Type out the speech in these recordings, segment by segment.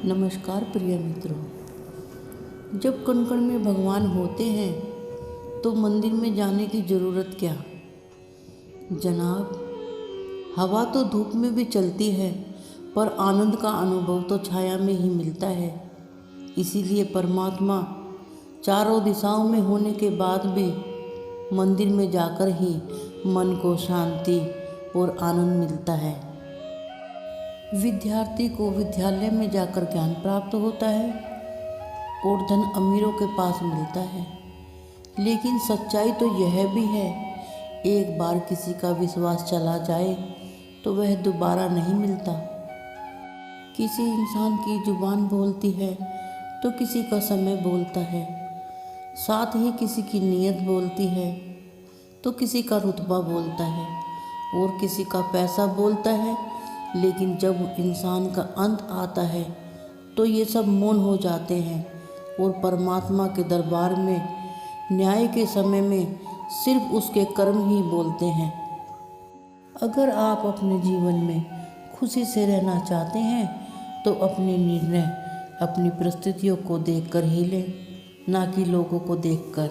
नमस्कार प्रिय मित्रों। जब कण कण में भगवान होते हैं तो मंदिर में जाने की ज़रूरत क्या जनाब। हवा तो धूप में भी चलती है, पर आनंद का अनुभव तो छाया में ही मिलता है। इसीलिए परमात्मा चारों दिशाओं में होने के बाद भी मंदिर में जाकर ही मन को शांति और आनंद मिलता है। विद्यार्थी को विद्यालय में जाकर ज्ञान प्राप्त होता है और धन अमीरों के पास मिलता है, लेकिन सच्चाई तो यह भी है, एक बार किसी का विश्वास चला जाए तो वह दोबारा नहीं मिलता। किसी इंसान की जुबान बोलती है तो किसी का समय बोलता है, साथ ही किसी की नीयत बोलती है तो किसी का रुतबा बोलता है और किसी का पैसा बोलता है। लेकिन जब इंसान का अंत आता है तो ये सब मौन हो जाते हैं और परमात्मा के दरबार में न्याय के समय में सिर्फ उसके कर्म ही बोलते हैं। अगर आप अपने जीवन में खुशी से रहना चाहते हैं तो अपने निर्णय अपनी परिस्थितियों को देखकर ही लें, ना कि लोगों को देखकर।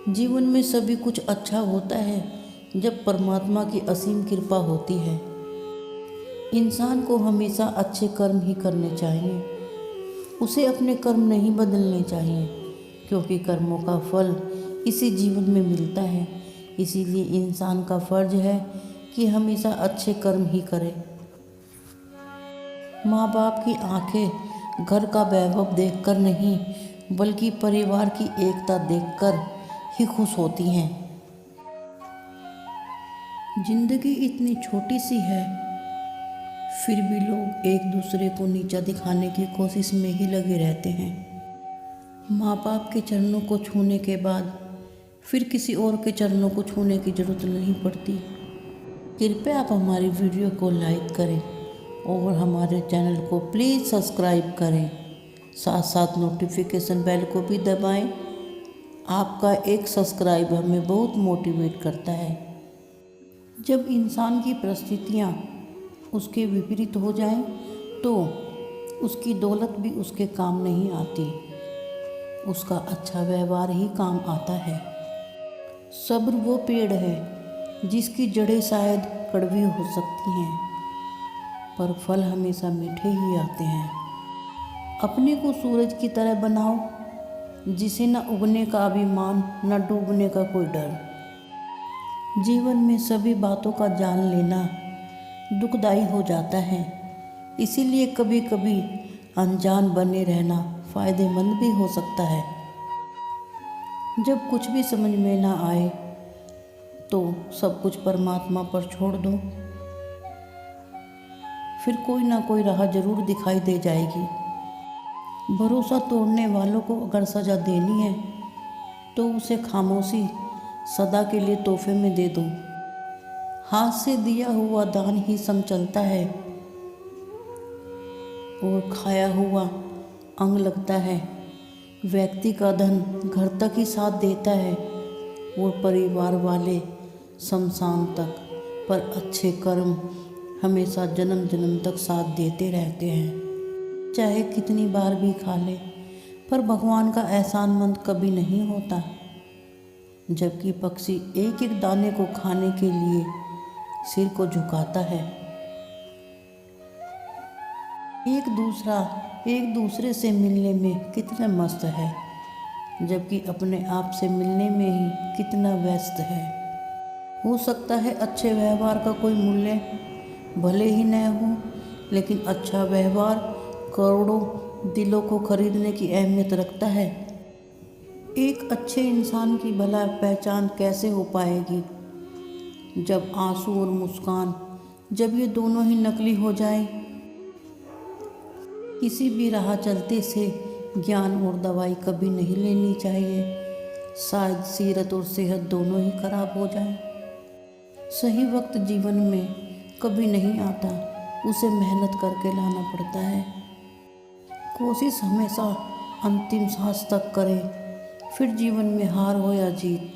जीवन में सभी कुछ अच्छा होता है जब परमात्मा की असीम कृपा होती है। इंसान को हमेशा अच्छे कर्म ही करने चाहिए, उसे अपने कर्म नहीं बदलने चाहिए, क्योंकि कर्मों का फल इसी जीवन में मिलता है। इसीलिए इंसान का फर्ज है कि हमेशा अच्छे कर्म ही करे। माँ बाप की आंखें घर का वैभव देखकर नहीं, बल्कि परिवार की एकता देखकर ही खुश होती हैं। जिंदगी इतनी छोटी सी है, फिर भी लोग एक दूसरे को नीचा दिखाने की कोशिश में ही लगे रहते हैं। माँ बाप के चरणों को छूने के बाद फिर किसी और के चरणों को छूने की ज़रूरत नहीं पड़ती। कृपया आप हमारी वीडियो को लाइक करें और हमारे चैनल को प्लीज़ सब्सक्राइब करें, साथ साथ नोटिफिकेशन बेल को भी दबाएं। आपका एक सब्सक्राइब हमें बहुत मोटिवेट करता है। जब इंसान की परिस्थितियाँ उसके विपरीत हो जाएं तो उसकी दौलत भी उसके काम नहीं आती, उसका अच्छा व्यवहार ही काम आता है। सब्र वो पेड़ है जिसकी जड़ें शायद कड़वी हो सकती हैं, पर फल हमेशा मीठे ही आते हैं। अपने को सूरज की तरह बनाओ, जिसे न उगने का अभिमान न डूबने का कोई डर। जीवन में सभी बातों का जान लेना दुखदाई हो जाता है, इसीलिए कभी कभी अनजान बने रहना फ़ायदेमंद भी हो सकता है। जब कुछ भी समझ में ना आए तो सब कुछ परमात्मा पर छोड़ दो, फिर कोई ना कोई राह जरूर दिखाई दे जाएगी। भरोसा तोड़ने वालों को अगर सज़ा देनी है तो उसे खामोशी सदा के लिए तोहफे में दे दो। हाथ से दिया हुआ दान ही संग चलता है और खाया हुआ अंग लगता है। व्यक्ति का धन घर तक ही साथ देता है और परिवार वाले शमशान तक, पर अच्छे कर्म हमेशा जन्म जन्म तक साथ देते रहते हैं। चाहे कितनी बार भी खा ले, पर भगवान का एहसानमंद कभी नहीं होता। जबकि पक्षी एक एक दाने को खाने के लिए सिर को झुकाता है। एक दूसरे से मिलने में कितना मस्त है, जबकि अपने आप से मिलने में ही कितना व्यस्त है। हो सकता है अच्छे व्यवहार का कोई मूल्य भले ही न हो, लेकिन अच्छा व्यवहार करोड़ों दिलों को खरीदने की अहमियत रखता है। एक अच्छे इंसान की भला पहचान कैसे हो पाएगी जब आंसू और मुस्कान, जब ये दोनों ही नकली हो जाए। किसी भी राह चलते से ज्ञान और दवाई कभी नहीं लेनी चाहिए, शायद सीरत और सेहत दोनों ही खराब हो जाए। सही वक्त जीवन में कभी नहीं आता, उसे मेहनत करके लाना पड़ता है। कोशिश हमेशा अंतिम सांस तक करें, फिर जीवन में हार हो या जीत।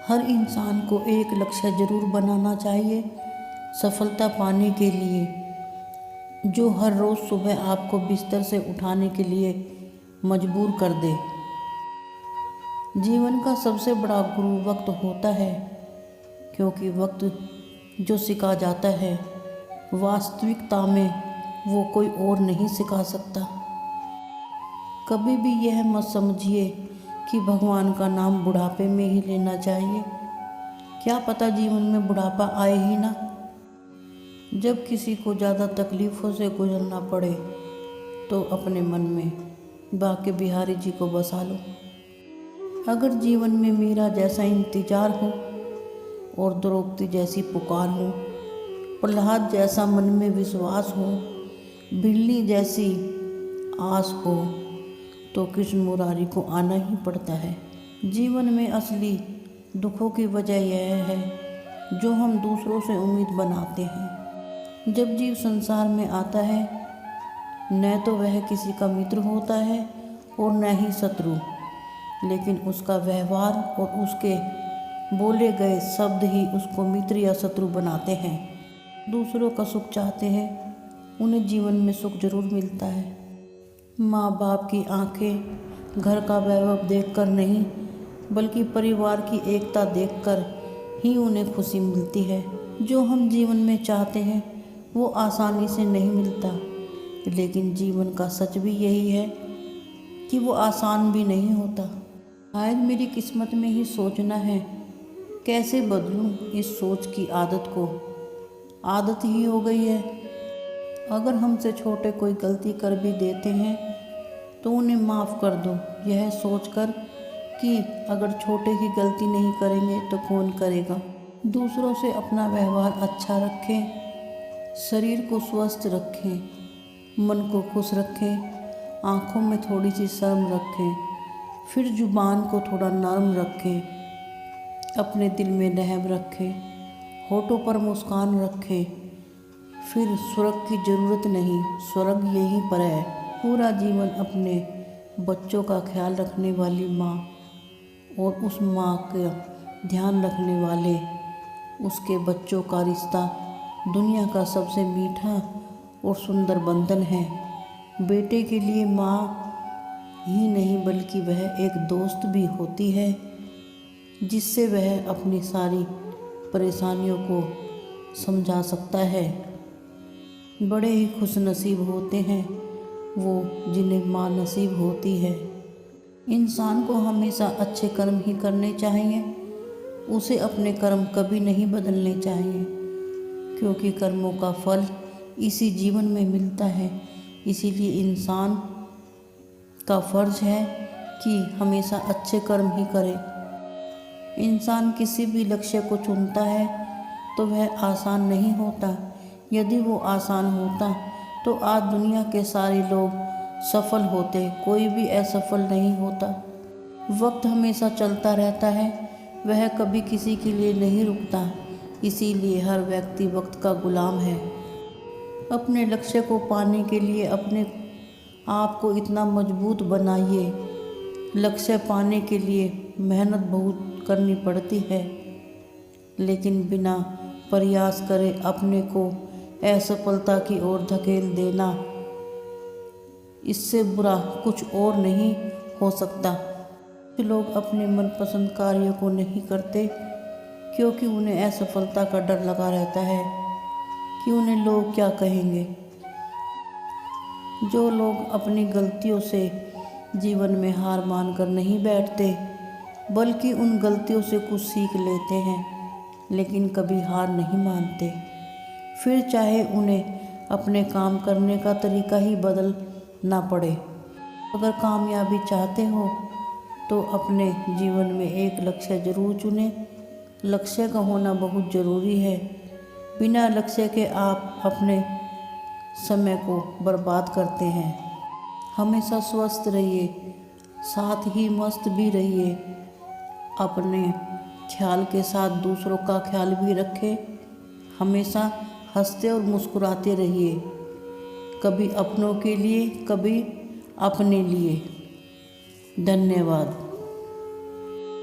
हर इंसान को एक लक्ष्य जरूर बनाना चाहिए सफलता पाने के लिए। जो हर रोज़ सुबह आपको बिस्तर से उठाने के लिए मजबूर कर दे। जीवन का सबसे बड़ा गुरु वक्त होता है, क्योंकि वक्त जो सिखा जाता है वास्तविकता में वो कोई और नहीं सिखा सकता। कभी भी यह मत समझिए कि भगवान का नाम बुढ़ापे में ही लेना चाहिए। क्या पता जीवन में बुढ़ापा आए ही ना। जब किसी को ज़्यादा तकलीफ़ों से गुजरना पड़े तो अपने मन में बाके बिहारी जी को बसा लो। अगर जीवन में मीरा जैसा इंतज़ार हो और द्रौपदी जैसी पुकार हो, प्रहलाद जैसा मन में विश्वास हो, बिल्ली जैसी आस हो, तो कृष्ण मुरारी को आना ही पड़ता है। जीवन में असली दुखों की वजह यह है जो हम दूसरों से उम्मीद बनाते हैं। जब जीव संसार में आता है न तो वह किसी का मित्र होता है और न ही शत्रु, लेकिन उसका व्यवहार और उसके बोले गए शब्द ही उसको मित्र या शत्रु बनाते हैं। दूसरों का सुख चाहते हैं, उन्हें जीवन में सुख जरूर मिलता है। माँ बाप की आंखें घर का वैभव देखकर नहीं, बल्कि परिवार की एकता देखकर ही उन्हें खुशी मिलती है। जो हम जीवन में चाहते हैं वो आसानी से नहीं मिलता, लेकिन जीवन का सच भी यही है कि वो आसान भी नहीं होता। शायद मेरी किस्मत में ही सोचना है, कैसे बदलूं इस सोच की आदत को। आदत ही हो गई है। अगर हमसे छोटे कोई गलती कर भी देते हैं तो उन्हें माफ़ कर दो, यह सोचकर कि अगर छोटे की गलती नहीं करेंगे तो कौन करेगा। दूसरों से अपना व्यवहार अच्छा रखें, शरीर को स्वस्थ रखें, मन को खुश रखें, आँखों में थोड़ी सी शर्म रखें, फिर जुबान को थोड़ा नरम रखें, अपने दिल में रहम रखें, होठों पर मुस्कान रखें। फिर स्वर्ग की ज़रूरत नहीं, स्वर्ग यहीं पर है। पूरा जीवन अपने बच्चों का ख्याल रखने वाली माँ और उस माँ का ध्यान रखने वाले उसके बच्चों का रिश्ता दुनिया का सबसे मीठा और सुंदर बंधन है। बेटे के लिए माँ ही नहीं बल्कि वह एक दोस्त भी होती है, जिससे वह अपनी सारी परेशानियों को समझा सकता है। बड़े ही खुश नसीब होते हैं वो जिन्हें माँ नसीब होती है। इंसान को हमेशा अच्छे कर्म ही करने चाहिए, उसे अपने कर्म कभी नहीं बदलने चाहिए, क्योंकि कर्मों का फल इसी जीवन में मिलता है। इसीलिए इंसान का फर्ज है कि हमेशा अच्छे कर्म ही करे। इंसान किसी भी लक्ष्य को चुनता है तो वह आसान नहीं होता। यदि वो आसान होता तो आज दुनिया के सारे लोग सफल होते, कोई भी असफल नहीं होता। वक्त हमेशा चलता रहता है, वह कभी किसी के लिए नहीं रुकता। इसीलिए हर व्यक्ति वक्त का गुलाम है। अपने लक्ष्य को पाने के लिए अपने आप को इतना मजबूत बनाइए। लक्ष्य पाने के लिए मेहनत बहुत करनी पड़ती है, लेकिन बिना प्रयास करे अपने को असफलता की ओर धकेल देना, इससे बुरा कुछ और नहीं हो सकता। लोग अपने मनपसंद कार्यों को नहीं करते क्योंकि उन्हें असफलता का डर लगा रहता है कि उन्हें लोग क्या कहेंगे। जो लोग अपनी गलतियों से जीवन में हार मानकर नहीं बैठते, बल्कि उन गलतियों से कुछ सीख लेते हैं, लेकिन कभी हार नहीं मानते, फिर चाहे उन्हें अपने काम करने का तरीका ही बदलना पड़े। अगर कामयाबी चाहते हो तो अपने जीवन में एक लक्ष्य जरूर चुनें। लक्ष्य का होना बहुत ज़रूरी है। बिना लक्ष्य के आप अपने समय को बर्बाद करते हैं। हमेशा स्वस्थ रहिए, साथ ही मस्त भी रहिए। अपने ख्याल के साथ दूसरों का ख्याल भी रखें। हमेशा हंसते और मुस्कुराते रहिए, कभी अपनों के लिए, कभी अपने लिए। धन्यवाद।